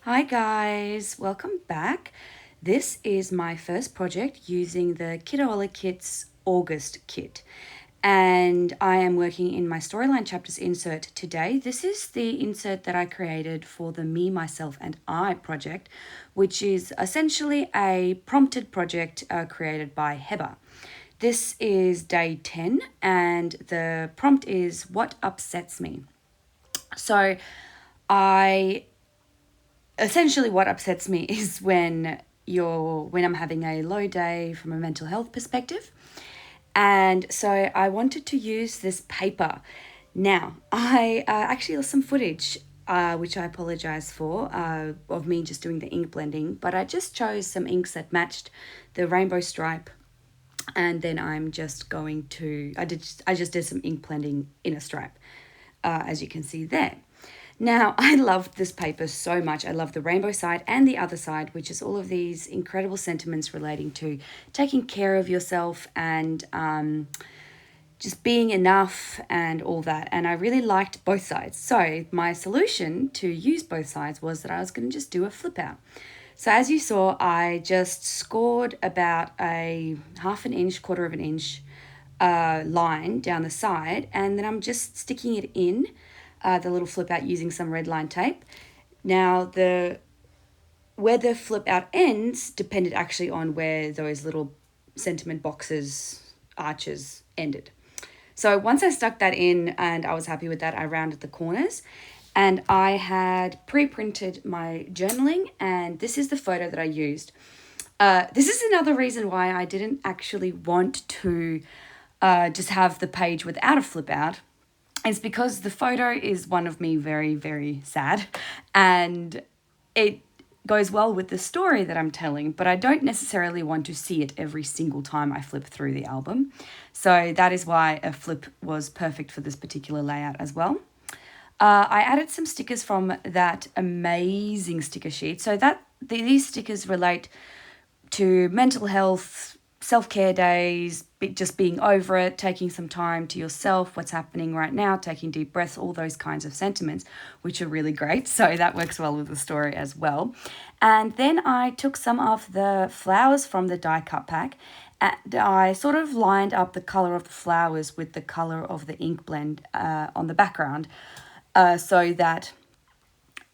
Hi guys, welcome back. This is my first project using the Kitaholic Kits August kit, and I am working in my Storyline Chapters insert today. This is the insert that I created for the Me, Myself and I project, which is essentially a prompted project created by Heba. This is day 10 and the prompt is what upsets me. So essentially what upsets me is when I'm having a low day from a mental health perspective. And so I wanted to use this paper. Now, I actually lost some footage, which I apologize for, of me just doing the ink blending, but I just chose some inks that matched the rainbow stripe. And then I'm just going to, I just did some ink blending in a stripe, as you can see there. Now, I loved this paper so much. I love the rainbow side and the other side, which is all of these incredible sentiments relating to taking care of yourself and just being enough and all that. And I really liked both sides. So my solution to use both sides was that I was going to just do a flip out. So as you saw, I just scored about a half an inch, quarter of an inch line down the side, and then I'm just sticking it in the little flip out using some red line tape. Now where the flip out ends depended actually on where those little sentiment boxes, arches ended. So once I stuck that in and I was happy with that, I rounded the corners and I had pre-printed my journaling, and this is the photo that I used. This is another reason why I didn't actually want to just have the page without a flip out. It's because the photo is one of me very, very sad, and it goes well with the story that I'm telling, but I don't necessarily want to see it every single time I flip through the album. So that is why a flip was perfect for this particular layout as well. I added some stickers from that amazing sticker sheet. So these stickers relate to mental health, self-care days, just being over it, taking some time to yourself, what's happening right now, taking deep breaths, all those kinds of sentiments, which are really great. So that works well with the story as well. And then I took some of the flowers from the die cut pack, and I sort of lined up the color of the flowers with the color of the ink blend on the background, so that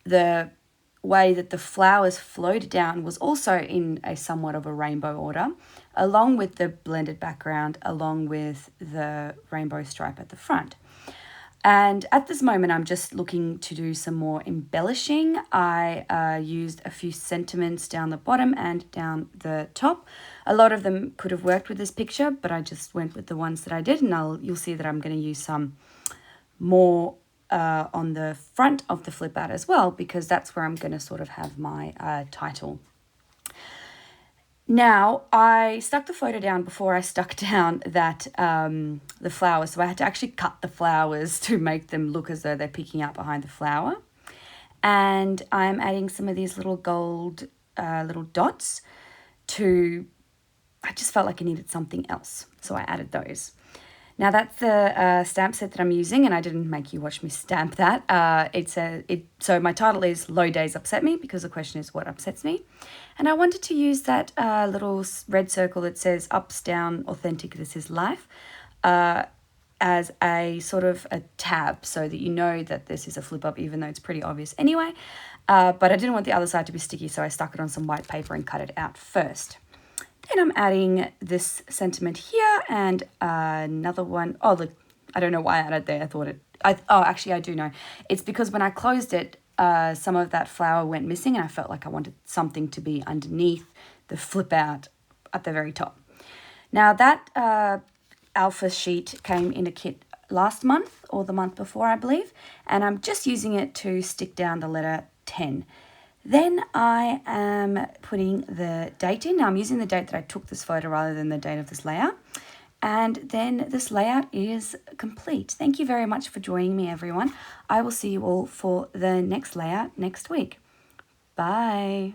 the way that the flowers flowed down was also in a somewhat of a rainbow order, along with the blended background, along with the rainbow stripe at the front. And at this moment, I'm just looking to do some more embellishing. I used a few sentiments down the bottom and down the top. A lot of them could have worked with this picture, but I just went with the ones that I did, and you'll see that I'm going to use some more on the front of the flip out as well, because that's where I'm going to sort of have my title. Now, I stuck the photo down before I stuck down that the flowers, so I had to actually cut the flowers to make them look as though they're peeking out behind the flower. And I'm adding some of these little gold little dots I just felt like I needed something else, so I added those. Now that's the stamp set that I'm using, and I didn't make you watch me stamp that. So my title is Low Days Upset Me, because the question is what upsets me. And I wanted to use that little red circle that says ups, down, authentic, this is life, as a sort of a tab, so that you know that this is a flip up, even though it's pretty obvious anyway. But I didn't want the other side to be sticky, so I stuck it on some white paper and cut it out first. Then I'm adding this sentiment here and another one. Oh, look, I don't know why I added there. Actually, I do know. It's because when I closed it, some of that flower went missing, and I felt like I wanted something to be underneath the flip out at the very top. Now that alpha sheet came in a kit last month or the month before, I believe, and I'm just using it to stick down the letter 10. Then I am putting the date in. Now I'm using the date that I took this photo rather than the date of this layout. And then this layout is complete. Thank you very much for joining me, everyone. I will see you all for the next layout next week. Bye.